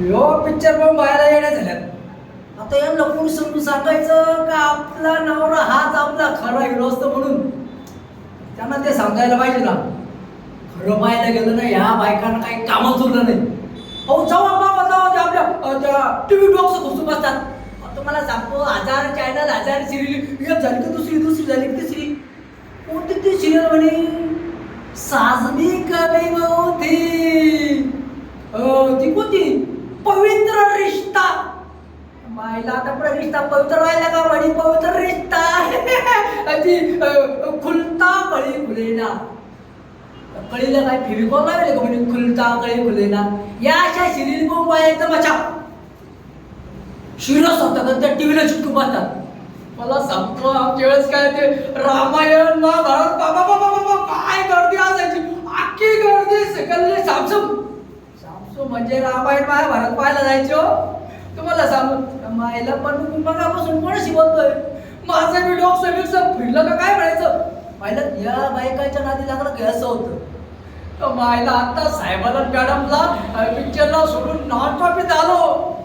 यो picture पण बाहेर येण्या झाल्यात. आता यांना कोण समजून सांगायचं का आपला नवरा हाच आपला खरा हिरो असतो म्हणून. त्यांना ते सांगायला पाहिजे ना. खरं पाहायला गेलं ना ह्या बायकांना काही कामच उरलं नाही. अहो जावा बाबा जावा आपल्या टीव्ही बॉक्स घुसून बसतात. तुम्हाला सांगतो 1000 चॅनल 1000 सिरियल एक झाली की दुसरी झाली की तिसरी. कोणती ती सिरियल म्हणे साजनी कभी होती ती कोणती पवित्र रिश्ता. मायला आता पुढे रिश्ता पवित्र राहिला का म्हणे पवित्र रिश्ता ती खुलता कळी खुलेना. कळीला काय फेविकॉल लावले का म्हणजे खुलता कळी खुलेना. या अशा सिरियल बघून एकदम अच्छा शिरस होता का त्या टीव्हीला चिटकून बसतात. मला सांगतो आमच्या वेळेस काय ते रामायण महाभारत बाबा बाबा बाबा काय गर्दी असायची. अख्खी गर्दी सकल्ले सामसू म्हणजे रामायण महाभारत पाहायला जायचो. तुम्हाला सांगू मायला पण मगापासून कोणाशी बोलतोय. माझं व्हिडिओ सगळं फिरलं का काय म्हणायचं. मायला या बायकाच्या नादी लागलं की असं होतं. मायला आता साहेबाला मॅडमला पिक्चरला सोडून नॉन टॉपिक आलो.